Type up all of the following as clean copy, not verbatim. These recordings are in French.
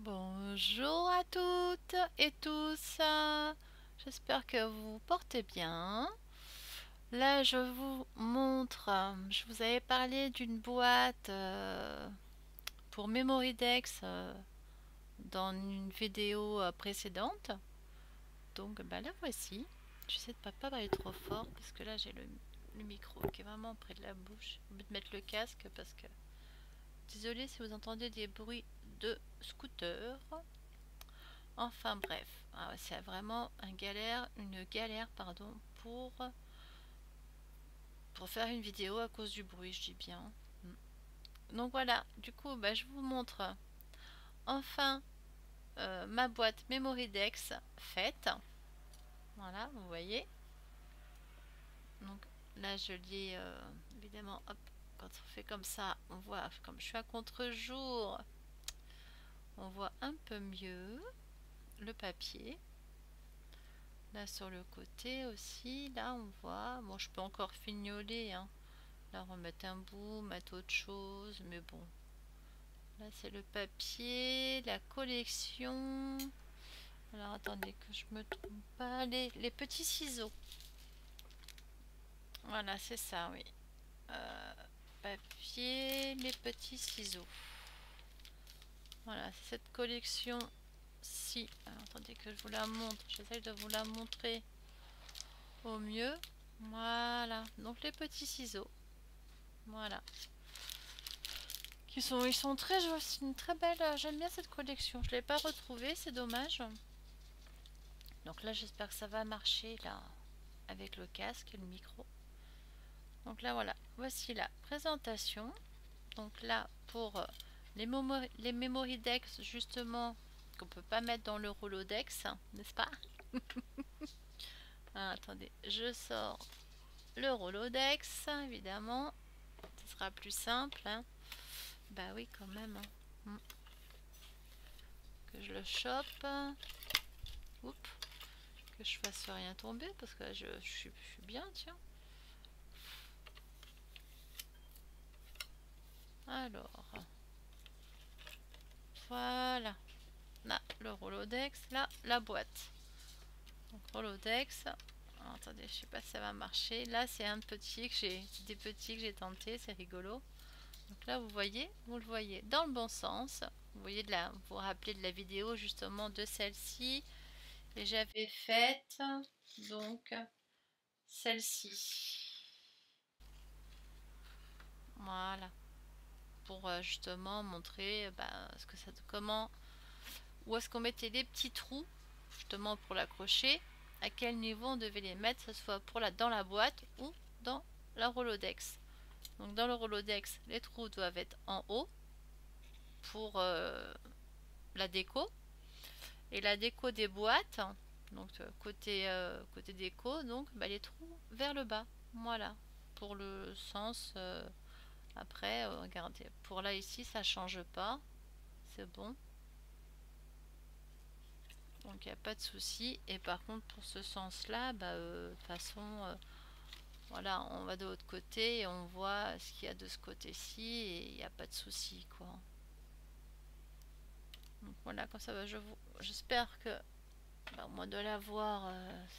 Bonjour à toutes et tous, j'espère que vous vous portez bien. Là je vous montre, je vous avais parlé d'une boîte pour Memorydex dans une vidéo précédente. Donc la voici. J'essaie de ne pas parler trop fort parce que là j'ai le micro qui est vraiment près de la bouche. J'ai envie de mettre le casque parce que... Désolée si vous entendez des bruits de scooter. Enfin bref, c'est vraiment une galère pardon, pour faire une vidéo à cause du bruit, je dis bien. Donc voilà, du coup je vous montre enfin ma boîte Memorydex faite. Voilà, vous voyez. Donc là je l'ai évidemment, hop, quand on fait comme ça, on voit, comme je suis à contre-jour, on voit un peu mieux le papier. Là sur le côté aussi, là on voit, bon je peux encore fignoler, hein. Là remettre un bout, mettre autre chose, mais bon. Là c'est le papier, la collection. Alors attendez que je me trompe pas, les petits ciseaux. Voilà c'est ça, oui. Papier, les petits ciseaux. Voilà, c'est cette collection-ci. Alors attendez que je vous la montre, j'essaye de vous la montrer au mieux. Voilà, donc les petits ciseaux. Voilà. Ils sont très jolis, c'est une très belle, j'aime bien cette collection. Je ne l'ai pas retrouvée, c'est dommage. Donc là, j'espère que ça va marcher là avec le casque et le micro. Donc là, voilà, voici la présentation. Donc là, pour les Memorydex, justement, qu'on peut pas mettre dans le Rolodex, n'est-ce pas? Attendez, je sors le Rolodex, évidemment. Ce sera plus simple, hein. Bah oui, quand même, hein. Que je le chope. Oups. Que je fasse rien tomber parce que là, je suis bien, tiens. Alors, voilà. Là, le Rolodex, là, la boîte. Donc, Rolodex. Alors, attendez, je sais pas si ça va marcher. Là, c'est un petit que j'ai, des petits que j'ai tenté, c'est rigolo. Donc là, vous le voyez dans le bon sens. Vous voyez vous vous rappelez de la vidéo justement de celle-ci. Et j'avais faite donc celle-ci. Voilà. Pour justement montrer ce que ça, comment, où est-ce qu'on mettait les petits trous justement pour l'accrocher, à quel niveau on devait les mettre, que ce soit dans la boîte ou dans la Rolodex. Donc dans le Rolodex, les trous doivent être en haut pour la déco, et la déco des boîtes, donc côté déco, donc les trous vers le bas. Voilà, pour le sens. Après, regardez, pour là ici, ça change pas, c'est bon. Donc il n'y a pas de souci. Et par contre, pour ce sens-là, de toute façon, voilà, on va de l'autre côté et on voit ce qu'il y a de ce côté-ci et il n'y a pas de souci, quoi. Donc voilà, comme ça, j'espère que, au moins de la voir,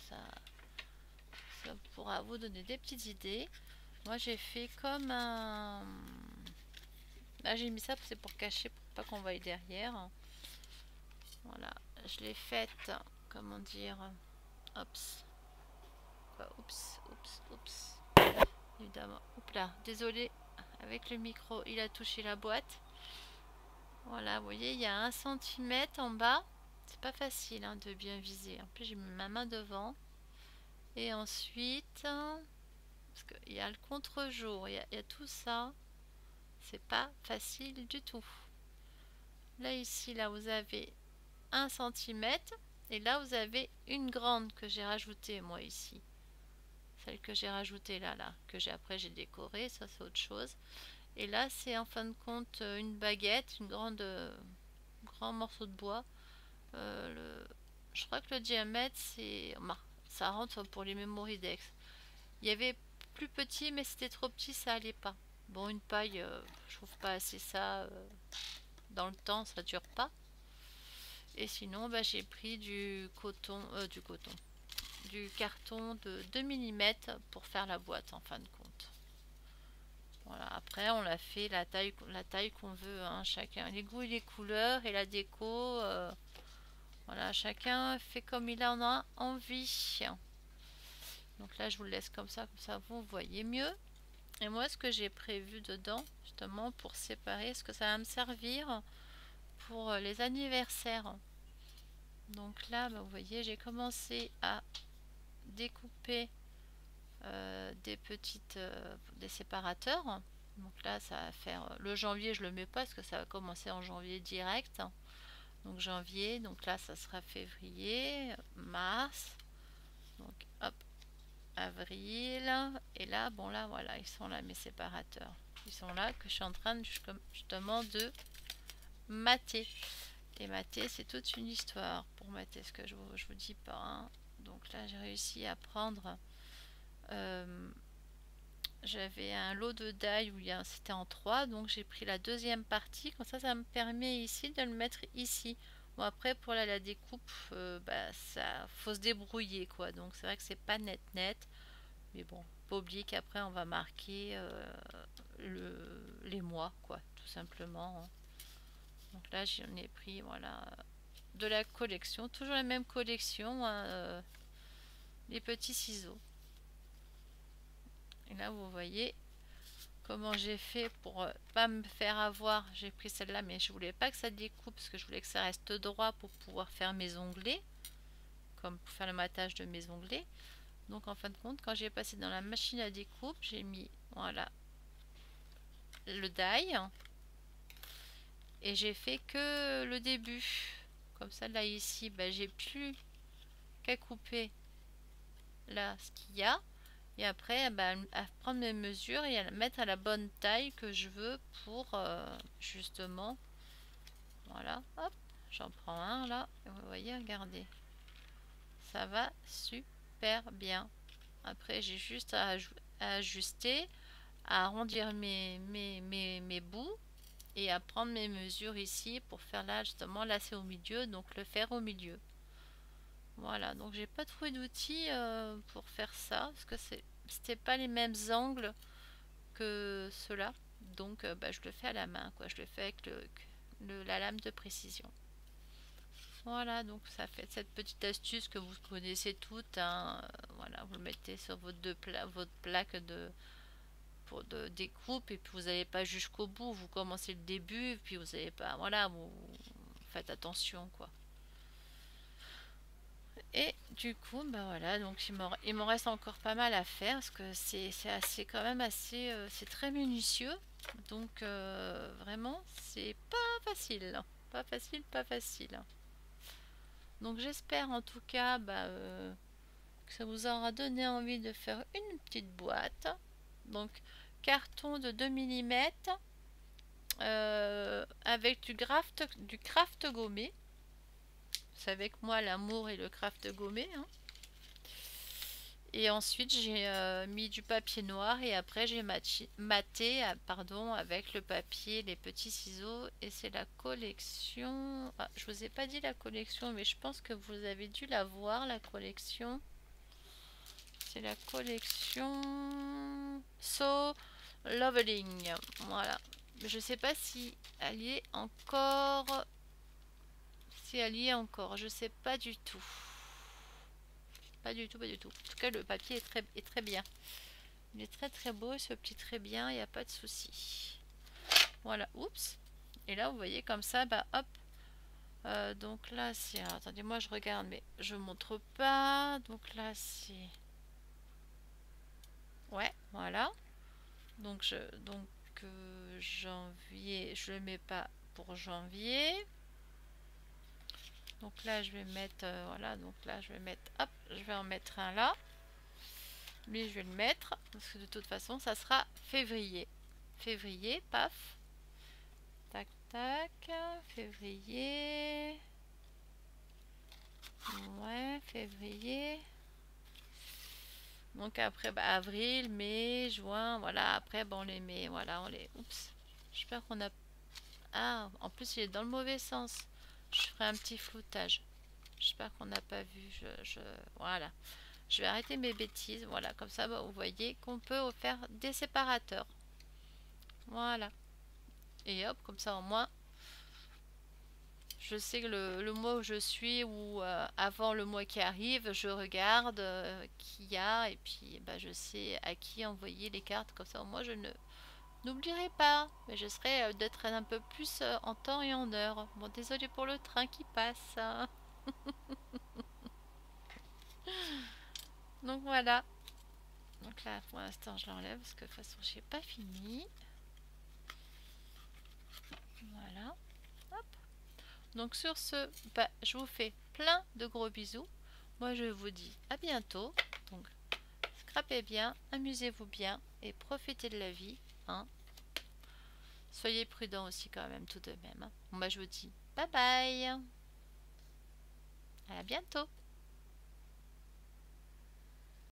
ça pourra vous donner des petites idées. Moi, j'ai fait comme un... Là, j'ai mis ça, c'est pour cacher, pour pas qu'on voie derrière. Voilà, je l'ai faite, comment dire, oups, quoi, oups, évidemment, oups là, désolé, avec le micro, il a touché la boîte. Voilà, vous voyez, il y a 1 cm en bas, c'est pas facile hein, de bien viser. En plus, j'ai mis ma main devant, et ensuite, parce qu'il y a le contre-jour, il y a tout ça, c'est pas facile du tout. Là, ici, là, vous avez 1 cm. Et là, vous avez une grande que j'ai rajoutée, moi, ici. Celle que j'ai rajoutée là, que j'ai décorée, ça c'est autre chose. Et là, c'est en fin de compte une baguette, grand morceau de bois. Je crois que le diamètre, ça rentre pour les Memorydex. Il y avait plus petit, mais c'était trop petit, ça allait pas. Bon, une paille, je trouve pas assez ça dans le temps, ça dure pas. Et sinon, bah, j'ai pris du carton de 2 mm pour faire la boîte en fin de compte. Voilà, après on l'a fait la taille qu'on veut, hein, chacun. Les goûts et les couleurs et la déco, voilà, chacun fait comme il en a envie. Donc là je vous le laisse comme ça vous voyez mieux. Et moi ce que j'ai prévu dedans, justement pour séparer, ce que ça va me servir pour les anniversaires. Donc là, bah, vous voyez, j'ai commencé à découper des séparateurs. Donc là, ça va faire le janvier, je le mets pas parce que ça va commencer en janvier direct. Donc janvier, donc là, ça sera février, mars. Donc hop, avril. Et là, bon là, voilà, ils sont là mes séparateurs. Ils sont là que je suis en train de, justement de mater. Et mater, c'est toute une histoire pour mater, ce que je vous dis pas. Hein. Donc là, j'ai réussi à prendre. J'avais un lot de die où c'était en 3, donc j'ai pris la deuxième partie. Comme ça me permet ici de le mettre ici. Bon, après, pour la découpe, bah, ça faut se débrouiller, quoi. Donc c'est vrai que c'est pas net. Mais bon, pas oublier qu'après, on va marquer les mois, quoi, tout simplement. Hein. Donc là, j'en ai pris, voilà, de la collection, toujours la même collection, hein, les petits ciseaux. Et là, vous voyez comment j'ai fait pour pas me faire avoir. J'ai pris celle-là, mais je voulais pas que ça découpe parce que je voulais que ça reste droit pour pouvoir faire mes onglets, comme pour faire le matage de mes onglets. Donc en fin de compte, quand j'ai passé dans la machine à découpe, j'ai mis, voilà, le die et j'ai fait que le début. Comme ça, là ici, bah, j'ai plus qu'à couper là ce qu'il y a. Et après, bah, à prendre mes mesures et à mettre à la bonne taille que je veux pour justement. Voilà, hop, j'en prends un là. Et vous voyez, regardez. Ça va super bien. Après, j'ai juste à ajuster, à arrondir mes bouts et à prendre mes mesures ici pour faire là, justement, là c'est au milieu, donc le faire au milieu. Voilà, donc j'ai pas trouvé d'outils pour faire ça parce que c'était pas les mêmes angles que ceux-là. Donc bah, je le fais à la main, quoi. Je le fais avec la lame de précision. Voilà, donc ça fait cette petite astuce que vous connaissez toutes. Hein. Voilà, vous le mettez sur votre plaque de découpe et puis vous n'allez pas jusqu'au bout. Vous commencez le début et puis vous n'allez pas. Voilà, vous faites attention, quoi. Et du coup, bah voilà, donc il m'en reste encore pas mal à faire parce que c'est assez quand même assez, c'est très minutieux. Donc vraiment, c'est pas facile, pas facile. Donc j'espère en tout cas que ça vous aura donné envie de faire une petite boîte. Donc carton de 2 mm avec du craft gommé. C'est avec moi l'amour et le craft gommé. Hein. Et ensuite j'ai mis du papier noir et après j'ai maté avec le papier, les petits ciseaux et c'est la collection. Ah, je vous ai pas dit la collection mais je pense que vous avez dû la voir la collection. C'est la collection So Leveling. Voilà. Je sais pas si elle y est encore. Si elle y est encore, je sais pas du tout. Pas du tout. En tout cas, le papier est très bien. Il est très beau, il se plie très bien, il n'y a pas de souci. Voilà, oups. Et là, vous voyez comme ça, bah hop. Donc là, c'est... Attendez, moi je regarde, mais je montre pas. Donc là, c'est... Ouais, voilà. Donc, janvier, je le mets pas pour janvier. Donc là, je vais mettre... voilà, donc là, je vais mettre... Hop, je vais en mettre un là. Lui, je vais le mettre, parce que de toute façon, ça sera février. Février, paf. Tac, tac. Février. Ouais, février. Donc après, bah, avril, mai, juin, voilà. Après, bon, on les met, voilà, on les... Oups. J'espère qu'on a... Ah, en plus, il est dans le mauvais sens. Je ferai un petit floutage. J'espère qu'on n'a pas vu. Voilà. Je vais arrêter mes bêtises. Voilà, comme ça, bah, vous voyez qu'on peut faire des séparateurs. Voilà. Et hop, comme ça, au moins, je sais que le mois où je suis ou avant le mois qui arrive, je regarde qui y a et puis bah, je sais à qui envoyer les cartes. Comme ça, moi, je ne n'oublierai pas. Mais je serai d'être un peu plus en temps et en heure. Bon, désolé pour le train qui passe. Donc voilà. Donc là, pour l'instant, je l'enlève parce que de toute façon, j'ai pas fini. Voilà. Hop. Donc sur ce, bah, je vous fais plein de gros bisous. Moi, je vous dis à bientôt. Donc, scrapez bien, amusez-vous bien et profitez de la vie. Hein. Soyez prudents aussi quand même tout de même. Hein. Moi, je vous dis bye bye. À bientôt.